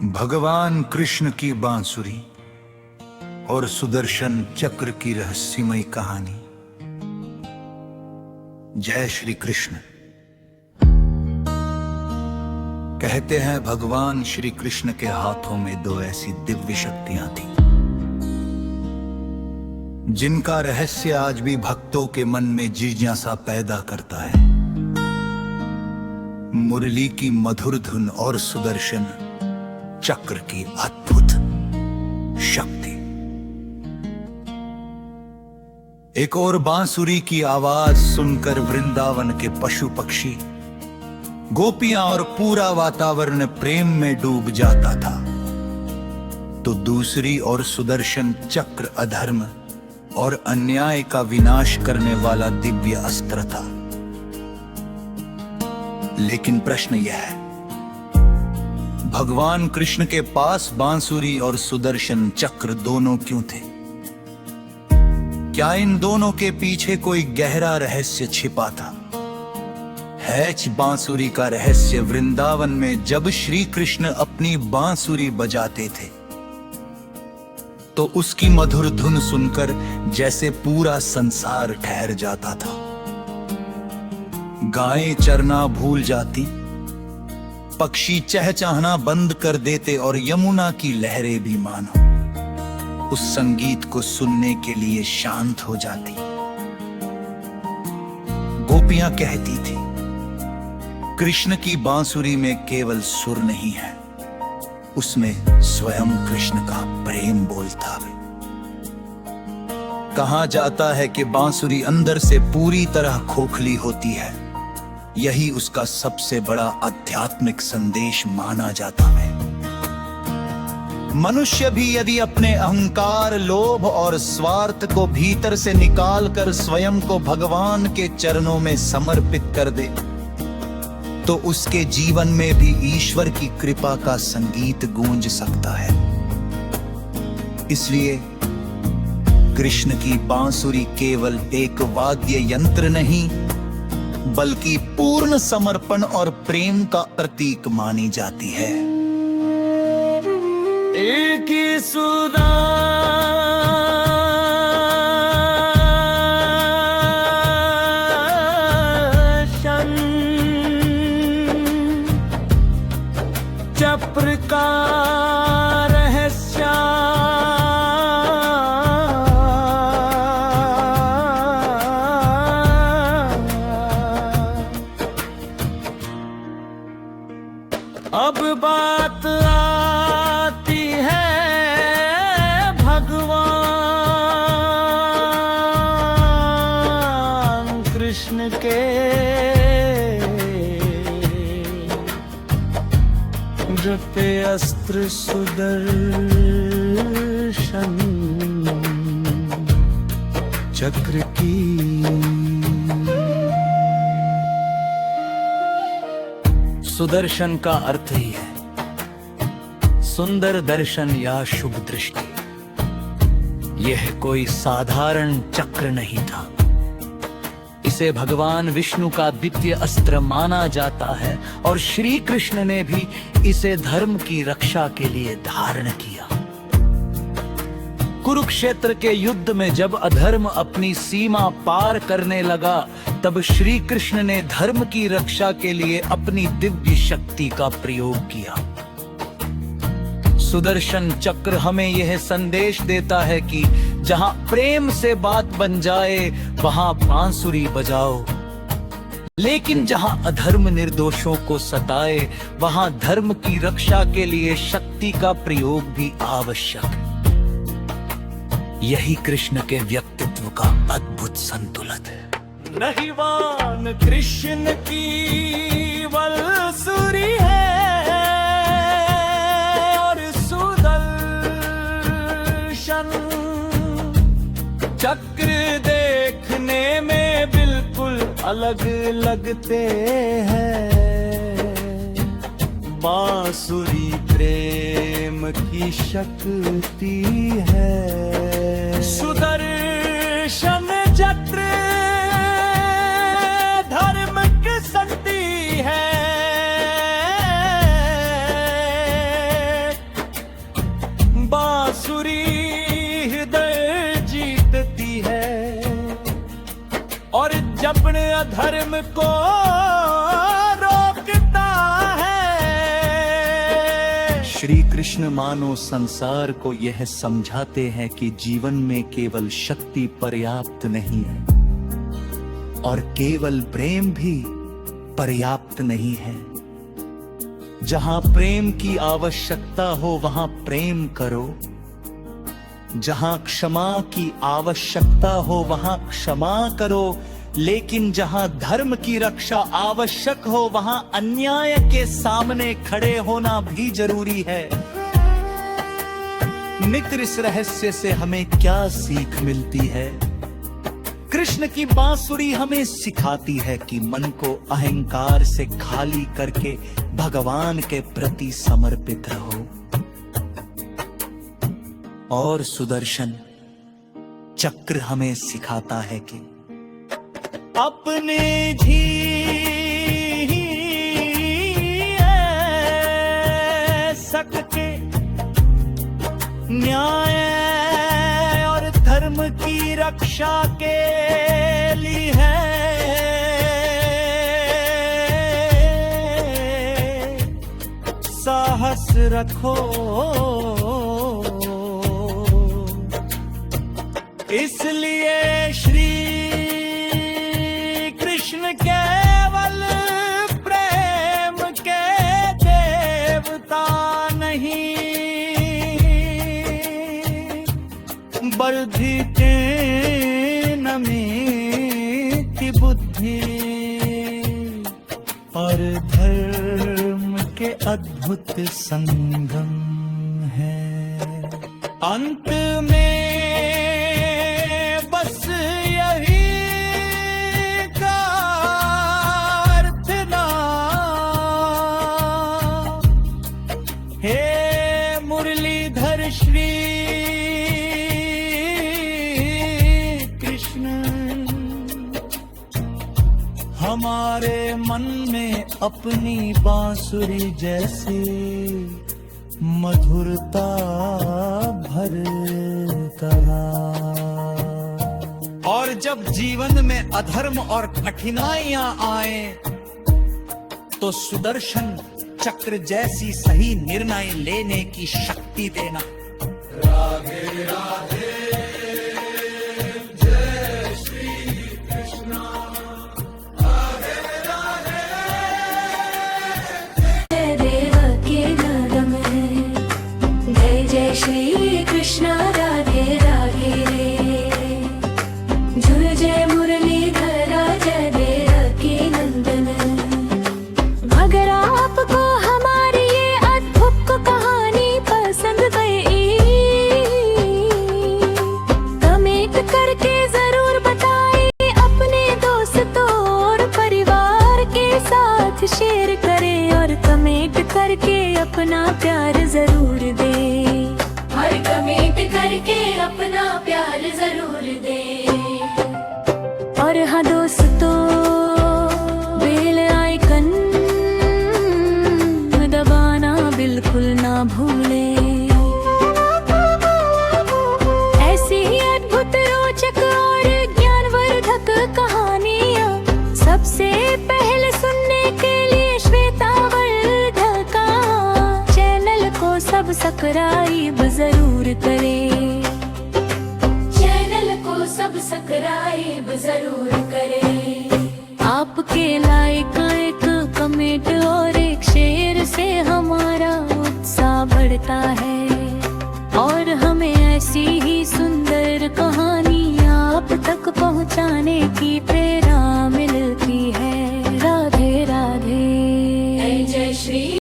भगवान कृष्ण की बांसुरी और सुदर्शन चक्र की रहस्यमयी कहानी। जय श्री कृष्ण। कहते हैं भगवान श्री कृष्ण के हाथों में दो ऐसी दिव्य शक्तियां थी जिनका रहस्य आज भी भक्तों के मन में जिज्ञासा पैदा करता है। मुरली की मधुर धुन और सुदर्शन चक्र की अद्भुत शक्ति। एक और बांसुरी की आवाज सुनकर वृंदावन के पशु पक्षी, गोपियां और पूरा वातावरण प्रेम में डूब जाता था, तो दूसरी ओर सुदर्शन चक्र अधर्म और अन्याय का विनाश करने वाला दिव्य अस्त्र था। लेकिन प्रश्न यह है, भगवान कृष्ण के पास बांसुरी और सुदर्शन चक्र दोनों क्यों थे? क्या इन दोनों के पीछे कोई गहरा रहस्य छिपा था? हैच बांसुरी का रहस्य वृंदावन में जब श्री कृष्ण अपनी बांसुरी बजाते थे तो उसकी मधुर धुन सुनकर जैसे पूरा संसार ठहर जाता था। गायें चरना भूल जाती, पक्षी चहचहाना बंद कर देते और यमुना की लहरें भी मानो उस संगीत को सुनने के लिए शांत हो जाती। गोपियां कहती थी, कृष्ण की बांसुरी में केवल सुर नहीं है, उसमें स्वयं कृष्ण का प्रेम बोलता है। कहा जाता है कि बांसुरी अंदर से पूरी तरह खोखली होती है, यही उसका सबसे बड़ा आध्यात्मिक संदेश माना जाता है। मनुष्य भी यदि अपने अहंकार, लोभ और स्वार्थ को भीतर से निकालकर स्वयं को भगवान के चरणों में समर्पित कर दे तो उसके जीवन में भी ईश्वर की कृपा का संगीत गूंज सकता है। इसलिए कृष्ण की बांसुरी केवल एक वाद्य यंत्र नहीं बल्कि पूर्ण समर्पण और प्रेम का प्रतीक मानी जाती है। एक ही सुदर्शन चक्र का रहस्य अब बात आती है भगवान कृष्ण के दिव्य अस्त्र सुदर्शन चक्र की। सुदर्शन का अर्थ ही है सुंदर दर्शन या शुभ दृष्टि। यह कोई साधारण चक्र नहीं था, इसे भगवान विष्णु का दिव्य अस्त्र माना जाता है और श्री कृष्ण ने भी इसे धर्म की रक्षा के लिए धारण किया। कुरुक्षेत्र के युद्ध में जब अधर्म अपनी सीमा पार करने लगा तब श्री कृष्ण ने धर्म की रक्षा के लिए अपनी दिव्य शक्ति का प्रयोग किया। सुदर्शन चक्र हमें यह संदेश देता है कि जहां प्रेम से बात बन जाए वहां बांसुरी बजाओ, लेकिन जहां अधर्म निर्दोषों को सताए वहां धर्म की रक्षा के लिए शक्ति का प्रयोग भी आवश्यक है। यही कृष्ण के व्यक्तित्व का अद्भुत संतुलन है। नहिवान कृष्ण की बांसुरी है और सुदर्शन चक्र देखने में बिल्कुल अलग लगते हैं। बांसुरी प्रेम की शक्ति है, सुदर्शन चक्र धर्म की शक्ति है। श्री कृष्ण मानो संसार को यह समझाते हैं कि जीवन में केवल शक्ति पर्याप्त नहीं है और केवल प्रेम भी पर्याप्त नहीं है। जहां प्रेम की आवश्यकता हो वहां प्रेम करो, जहां क्षमा की आवश्यकता हो वहां क्षमा करो, लेकिन जहां धर्म की रक्षा आवश्यक हो वहां अन्याय के सामने खड़े होना भी जरूरी है। मित्र, इस रहस्य से हमें क्या सीख मिलती है? कृष्ण की बांसुरी हमें सिखाती है कि मन को अहंकार से खाली करके भगवान के प्रति समर्पित रहो। और सुदर्शन चक्र हमें सिखाता है कि अपने जी सकते न्याय और धर्म की रक्षा के लिए है साहस रखो। इसलिए श्री कृष्ण केवल प्रेम के देवता नहीं, वर्धिते नमिति बुद्धि और धर्म के अद्भुत संगम है। अंत में बस यही प्रार्थना, हे मुरलीधर श्री कृष्ण, हमारे मन में अपनी बांसुरी जैसी मधुरता भरता। और जब जीवन में अधर्म और कठिनाइयां आए तो सुदर्शन चक्र जैसी सही निर्णय लेने की शक्ति देना। राधे राधे, जय श्री कृष्ण, राधे राधे। देव के नरम है, जय जय श्री कृष्ण राधे राधे रे। झुल जय मुरलीधरा जय देव के नंदन। अगर आपको हमारी ये अद्भुत कहानी पसंद गई, कमेंट करके जरूर बताइए, अपने दोस्तों और परिवार के साथ शेयर करें और कमेंट करके अपना प्यार जरूर दें। हर कमेंट करके अपना प्यार जरूर दें। और हाँ दोस्तों, बेल आइकन दबाना बिल्कुल ना भूलें। ऐसी ही अद्भुत रोचक और ज्ञानवर्धक कहानियाँ सबसे पहले सुनने के लिए श्वेतावर्धक चैनल को सब्सक्राइब जरूर करें। चैनल को सब्सक्राइब जरूर करें। आपके लाइक, एक कमेंट और एक शेयर से हमारा उत्साह बढ़ता है और हमें ऐसी ही